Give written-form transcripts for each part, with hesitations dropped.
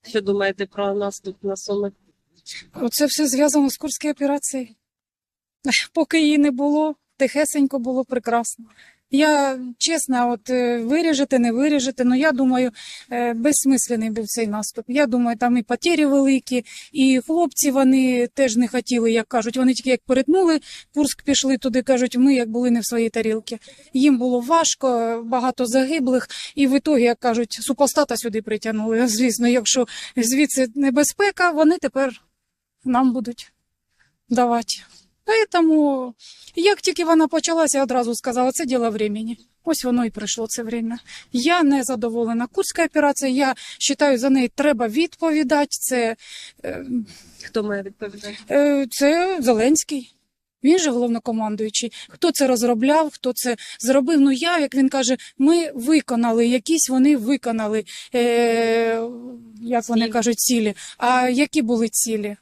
Що думаєте про наступ на Суми? Оце все зв'язано з Курською операцією. Поки її не було, тихесенько було прекрасно. Я, чесно, от виріжете, не виріжете, але я думаю, безсмислений був цей наступ. Я думаю, там і потері великі, і хлопці вони теж не хотіли, як кажуть. Вони тільки як перетнули, Курськ пішли туди, кажуть, ми як були не в своїй тарілці. Їм було важко, багато загиблих, і в ітогі, як кажуть, супостата сюди притягнули. Звісно, якщо звідси небезпека, вони тепер нам будуть давати. Тому, як тільки вона почалася, я одразу сказала, це діло времени. Ось воно і прийшло це время. Я не задоволена Курською операцією, я вважаю, за неї треба відповідати. Хто має відповідати? Це Зеленський. Він же головнокомандуючий. Хто це розробляв, хто це зробив? Ну я, як він каже, ми виконали, якісь вони виконали, як вони кажуть, цілі. А які були цілі?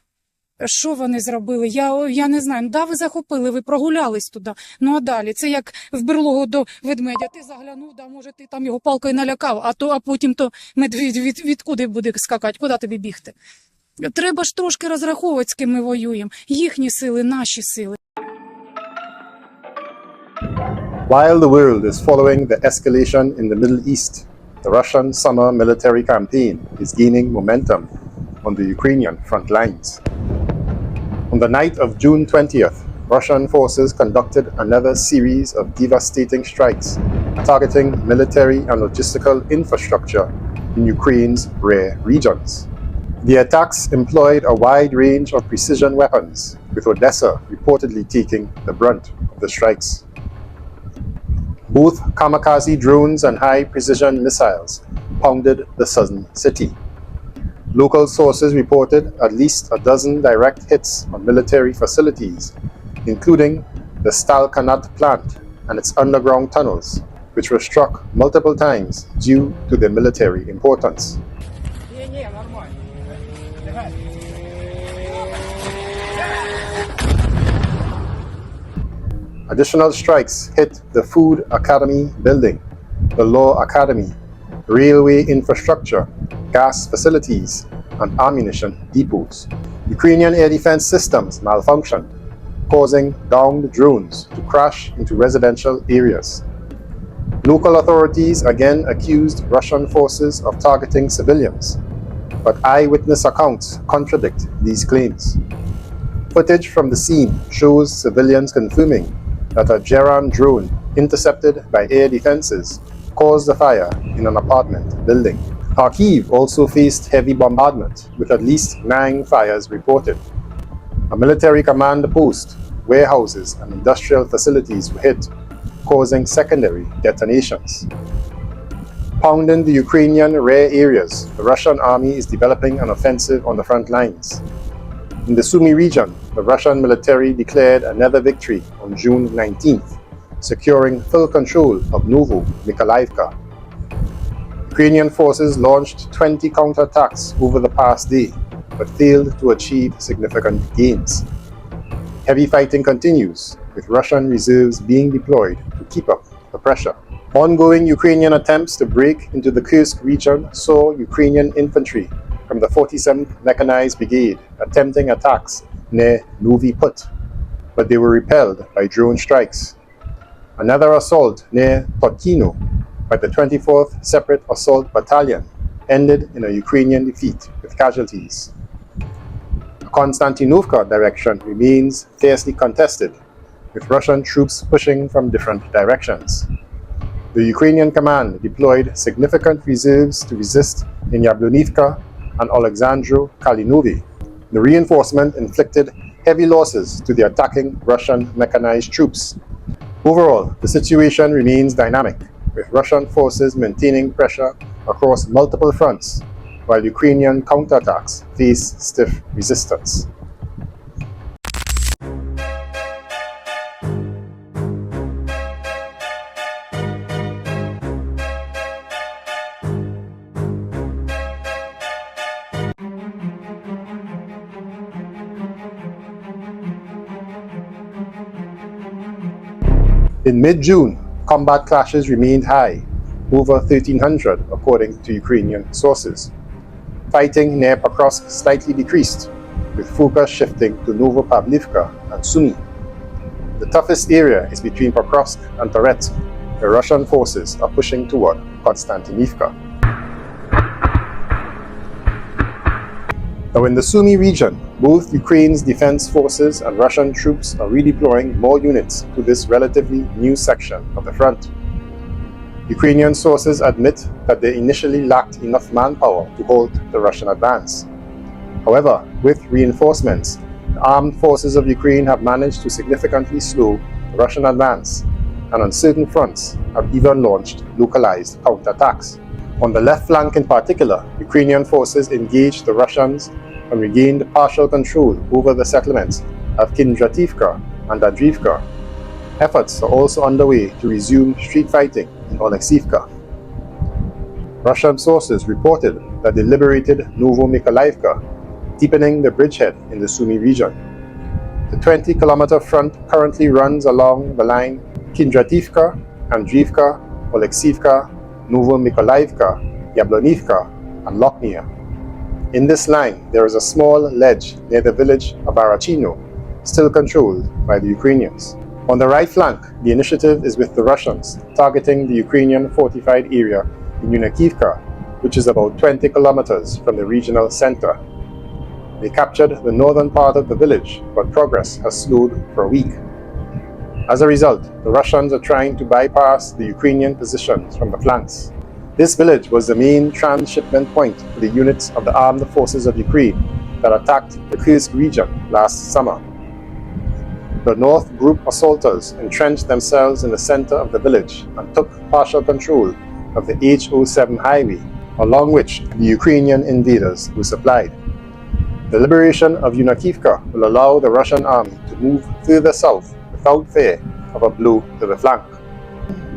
Що вони зробили? Я не знаю. Да, ви захопили, ви прогулялись туди. Ну а далі? Це як в берлогу до ведмедя. Ти заглянув, да, може ти там його палкою налякав, а потім то медвідь відкуди буде скакати, куди тобі бігти? Треба ж трошки розраховувати, з ким ми воюємо. Їхні сили, наші сили. While the world is following the escalation in the Middle East, the Russian summer military campaign is gaining momentum on the Ukrainian front lines. On the night of June 20th, Russian forces conducted another series of devastating strikes targeting military and logistical infrastructure in Ukraine's rare regions. The attacks employed a wide range of precision weapons, with Odessa reportedly taking the brunt of the strikes. Both kamikaze drones and high-precision missiles pounded the southern city. Local sources reported at least a dozen direct hits on military facilities, including the Stalkanat plant and its underground tunnels, which were struck multiple times due to their military importance. Additional strikes hit the Food Academy building, the Law Academy, railway infrastructure, gas facilities, and ammunition depots. Ukrainian air defense systems malfunctioned, causing downed drones to crash into residential areas. Local authorities again accused Russian forces of targeting civilians, but eyewitness accounts contradict these claims. Footage from the scene shows civilians confirming that a Geran drone intercepted by air defenses caused a fire in an apartment building. Kharkiv also faced heavy bombardment, with at least 9 fires reported. A military command post, warehouses, and industrial facilities were hit, causing secondary detonations. Pounding the Ukrainian rare areas, the Russian army is developing an offensive on the front lines. In the Sumy region, the Russian military declared another victory on June 19th, securing full control of Novopavlivka. Ukrainian forces launched 20 counterattacks over the past day, but failed to achieve significant gains. Heavy fighting continues, with Russian reserves being deployed to keep up the pressure. Ongoing Ukrainian attempts to break into the Kursk region saw Ukrainian infantry from the 47th Mechanized Brigade attempting attacks near Novi Put, but they were repelled by drone strikes. Another assault near Totkino by the 24th Separate Assault Battalion ended in a Ukrainian defeat with casualties. The Constantinivka direction remains fiercely contested, with Russian troops pushing from different directions. The Ukrainian command deployed significant reserves to resist in Yablonivka and Alexandro-Kalinovi. The reinforcement inflicted heavy losses to the attacking Russian mechanized troops. Overall, the situation remains dynamic, with Russian forces maintaining pressure across multiple fronts, while Ukrainian counterattacks face stiff resistance. In mid-June, combat clashes remained high, over 1,300 according to Ukrainian sources. Fighting near Pokrovsk slightly decreased, with focus shifting to Novopavlivka and Sumy. The toughest area is between Pokrovsk and Toretsk, where Russian forces are pushing toward Constantinivka. Now in the Sumy region, both Ukraine's defense forces and Russian troops are redeploying more units to this relatively new section of the front. Ukrainian sources admit that they initially lacked enough manpower to halt the Russian advance. However, with reinforcements, the armed forces of Ukraine have managed to significantly slow the Russian advance, and on certain fronts have even launched localized counterattacks. On the left flank in particular, Ukrainian forces engaged the Russians and regained partial control over the settlements of Constantinivka and Dnipro. Efforts are also underway to resume street fighting in Oleksivka. Russian sources reported that they liberated Novopavlivka, deepening the bridgehead in the Sumy region. The 20-kilometer front currently runs along the line Constantinivka, Dnipro, Oleksivka, Novopavlivka, Yablonivka, and Lochnia. In this line, there is a small ledge near the village of Arachino, still controlled by the Ukrainians. On the right flank, the initiative is with the Russians, targeting the Ukrainian fortified area in Unakivka, which is about 20 kilometers from the regional center. They captured the northern part of the village, but progress has slowed for a week. As a result, the Russians are trying to bypass the Ukrainian positions from the flanks. This village was the main transshipment point for the units of the armed forces of Ukraine that attacked the Kursk region last summer. The North Group assaulters entrenched themselves in the center of the village and took partial control of the HO7 highway, along which the Ukrainian invaders were supplied. The liberation of Unakivka will allow the Russian army to move further south without fear of a blow to the flank.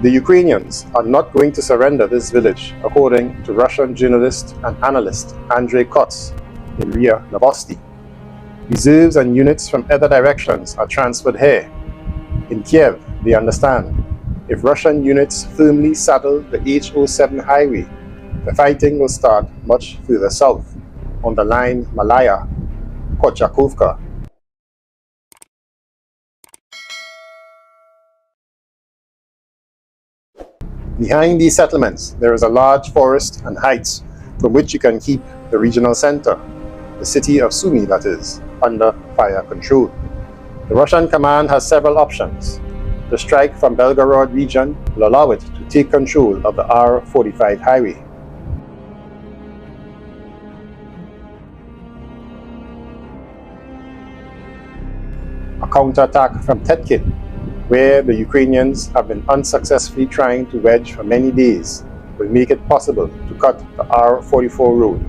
The Ukrainians are not going to surrender this village, according to Russian journalist and analyst Andrei Kots in RIA Novosti. Reserves and units from other directions are transferred here. In Kiev, they understand, if Russian units firmly saddle the HO7 highway, the fighting will start much further south, on the line Malaya-Kochakovka. Behind these settlements, there is a large forest and heights from which you can keep the regional center, the city of Sumy that is, under fire control. The Russian command has several options. The strike from Belgorod region will allow it to take control of the R45 highway. A counterattack from Tetkin, where the Ukrainians have been unsuccessfully trying to wedge for many days, will make it possible to cut the R44 road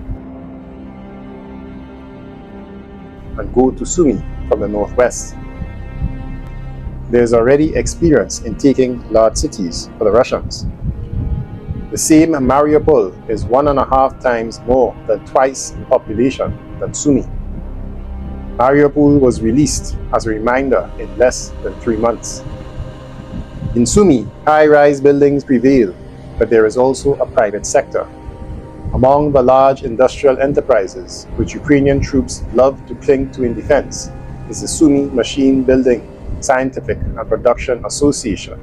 and go to Sumy from the northwest. There is already experience in taking large cities for the Russians. The same Mariupol is 1.5 times more than twice in population than Sumy. Mariupol was released as a reminder in less than 3 months. In Sumy, high-rise buildings prevail, but there is also a private sector. Among the large industrial enterprises which Ukrainian troops love to cling to in defense is the Sumy Machine Building, Scientific and Production Association.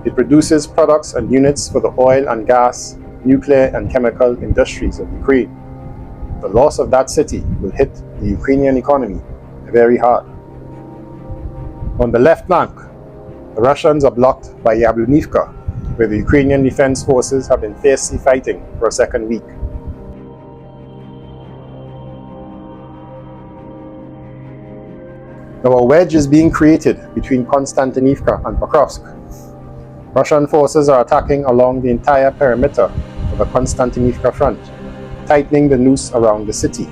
It produces products and units for the oil and gas, nuclear and chemical industries of Ukraine. The loss of that city will hit the Ukrainian economy very hard. On the left flank, the Russians are blocked by Yablonivka, where the Ukrainian defense forces have been fiercely fighting for a second week. Now a wedge is being created between Constantinivka and Pokrovsk. Russian forces are attacking along the entire perimeter of the Constantinivka front, tightening the noose around the city.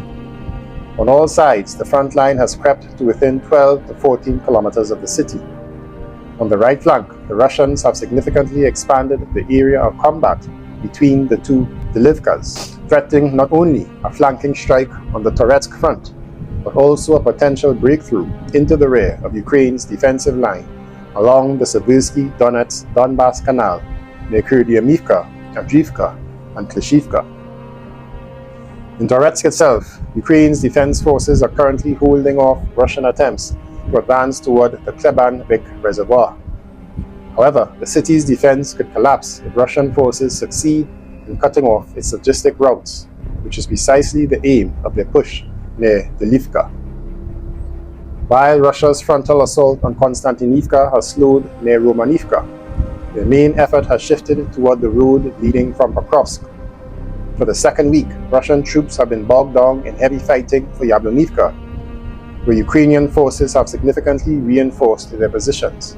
On all sides, the front line has crept to within 12 to 14 kilometers of the city. On the right flank, the Russians have significantly expanded the area of combat between the two Delivkas, threatening not only a flanking strike on the Toretsk front, but also a potential breakthrough into the rear of Ukraine's defensive line along the Seversky-Donetsk-Donbass Canal near Dnipropetrovsk, Amidst, and Klishivka. In Toretsk itself, Ukraine's defense forces are currently holding off Russian attempts to advance toward the Kleban-Vik reservoir. However, the city's defense could collapse if Russian forces succeed in cutting off its logistic routes, which is precisely the aim of their push near Dnipro. While Russia's frontal assault on Constantinivka has slowed near Romanivka, their main effort has shifted toward the road leading from Pokrovsk. For the second week, Russian troops have been bogged down in heavy fighting for Yablonivka, where Ukrainian forces have significantly reinforced their positions.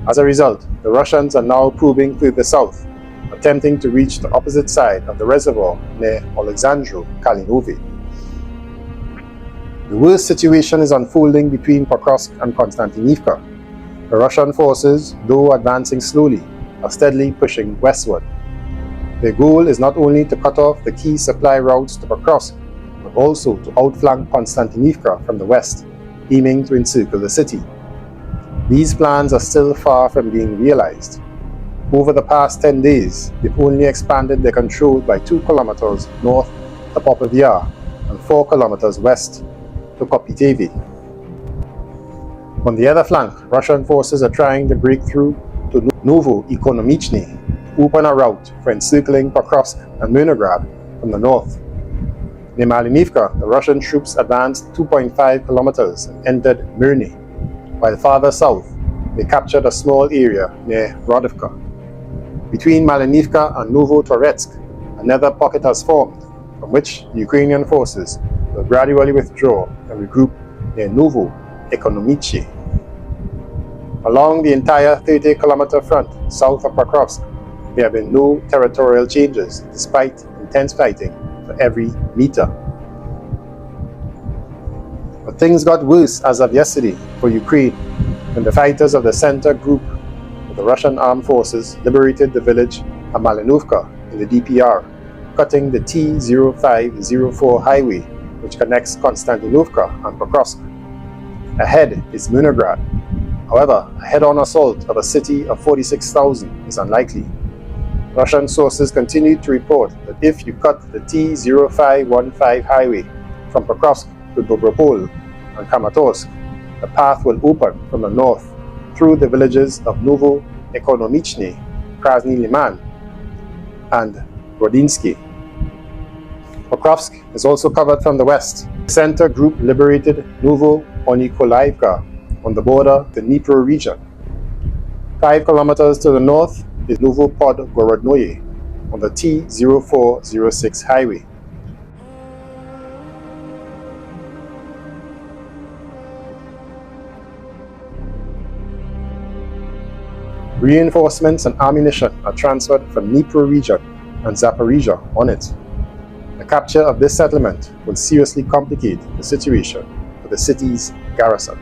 As a result, the Russians are now probing further south, attempting to reach the opposite side of the reservoir near Alexandru Kalinovi. The worst situation is unfolding between Pokrovsk and Constantinivka. The Russian forces, though advancing slowly, are steadily pushing westward. Their goal is not only to cut off the key supply routes to Pokrovsk, but also to outflank Constantinivka from the west, aiming to encircle the city. These plans are still far from being realized. Over the past 10 days, they've only expanded their control by 2 kilometers north to Novopavlivka and 4 kilometers west to Kopitevi. On the other flank, Russian forces are trying to break through to Novoekonomichny, to open a route for encircling Pokrovsk and Myrnograd from the north. Near Malinivka, the Russian troops advanced 2.5 kilometers and entered Mirny, while farther south, they captured a small area near Rodivka. Between Malinivka and Novotoretsk, another pocket has formed, from which the Ukrainian forces will gradually withdraw and regroup near Novoekonomichny. Along the entire 30-kilometer front south of Pokrovsk, there have been no territorial changes despite intense fighting for every meter. But things got worse as of yesterday for Ukraine when the fighters of the center group of the Russian armed forces liberated the village of Malinovka in the DPR, cutting the T-0504 highway which connects Constantinovka and Pokrovsk. Ahead is Myrnograd. However, a head-on assault of a city of 46,000 is unlikely. Russian sources continue to report that if you cut the T-0515 highway from Pokrovsk to Dnipropetrovsk and Kramatorsk, the path will open from the north through the villages of Novoekonomichny, Krasny Liman, and Rodinsky. Pokrovsk is also covered from the west. The center group liberated Novonikolaivka on the border of the Dnipro region. 5 kilometers to the north is Novopodgorodnoye on the T-0406 highway. Reinforcements and ammunition are transferred from Dnipro region and Zaporizhia on it. The capture of this settlement will seriously complicate the situation for the city's garrison.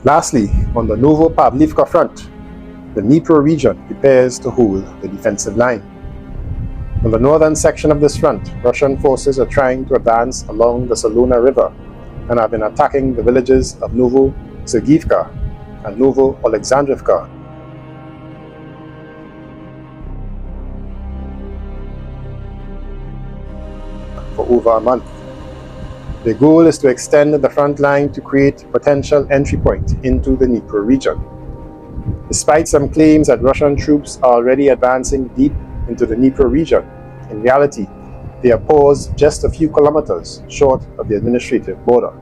Lastly, on the Novopavlivka front, the Dnipro region prepares to hold the defensive line. On the northern section of this front, Russian forces are trying to advance along the Solona River and have been attacking the villages of Novosergivka and Novoalexandrivka. For over a month. The goal is to extend the front line to create a potential entry point into the Dnipro region. Despite some claims that Russian troops are already advancing deep into the Dnipro region, in reality, they are paused just a few kilometers short of the administrative border.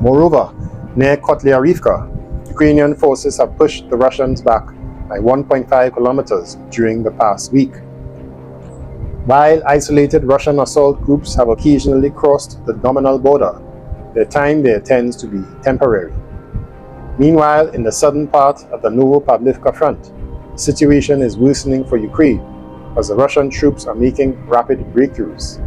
Moreover, near Kotlyarivka, Ukrainian forces have pushed the Russians back by 1.5 kilometers during the past week. While isolated Russian assault groups have occasionally crossed the nominal border, their time there tends to be temporary. Meanwhile, in the southern part of the Novopavlivka front, the situation is worsening for Ukraine as the Russian troops are making rapid breakthroughs.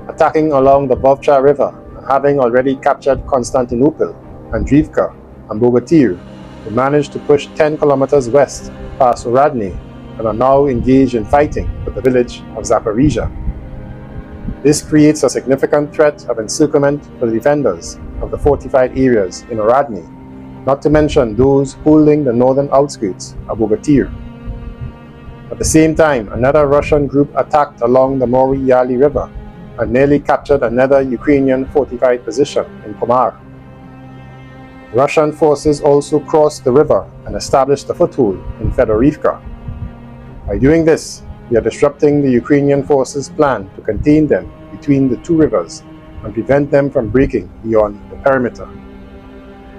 Attacking along the Vovcha River and having already captured Constantinople, Andriivka, and Bogatyr, they managed to push 10 kilometers west past Oradny and are now engaged in fighting with the village of Zaporizhia. This creates a significant threat of encirclement for the defenders of the fortified areas in Oradny, not to mention those holding the northern outskirts of Bogatyr. At the same time, another Russian group attacked along the Mory-Yali River and nearly captured another Ukrainian fortified position in Pomar. Russian forces also crossed the river and established a foothold in Fedorivka. By doing this, they are disrupting the Ukrainian forces' plan to contain them between the two rivers and prevent them from breaking beyond the perimeter.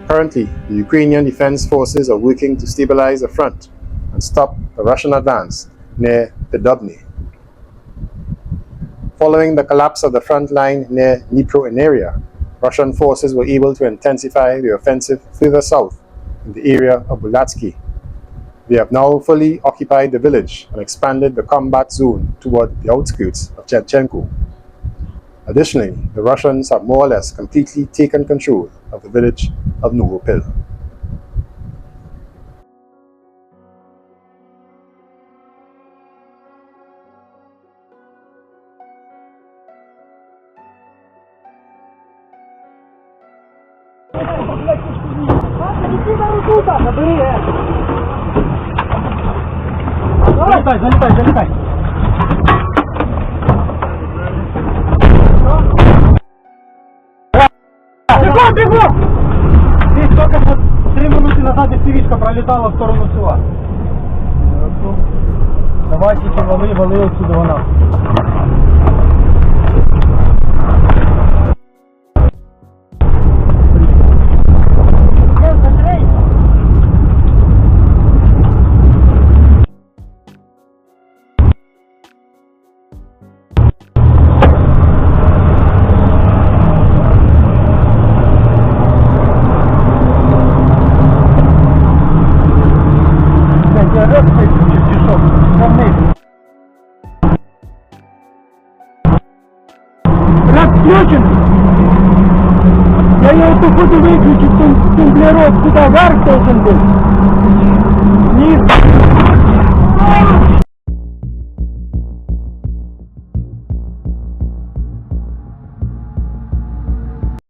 Currently, the Ukrainian defense forces are working to stabilize the front and stop the Russian advance near the Dubny. Following the collapse of the front line near Dnipro area, Russian forces were able to intensify the offensive further south in the area of Bulatsky. They have now fully occupied the village and expanded the combat zone toward the outskirts of Chevchenko. Additionally, the Russians have more or less completely taken control of the village of Novopavlivka. Залетай. Бегом! Здесь только что 3 минуты назад истеричка пролетала в сторону села. Давайте вали отсюда вона. Включен. Я его походу выключить, тумблеров сюда вверх должен быть. Вниз.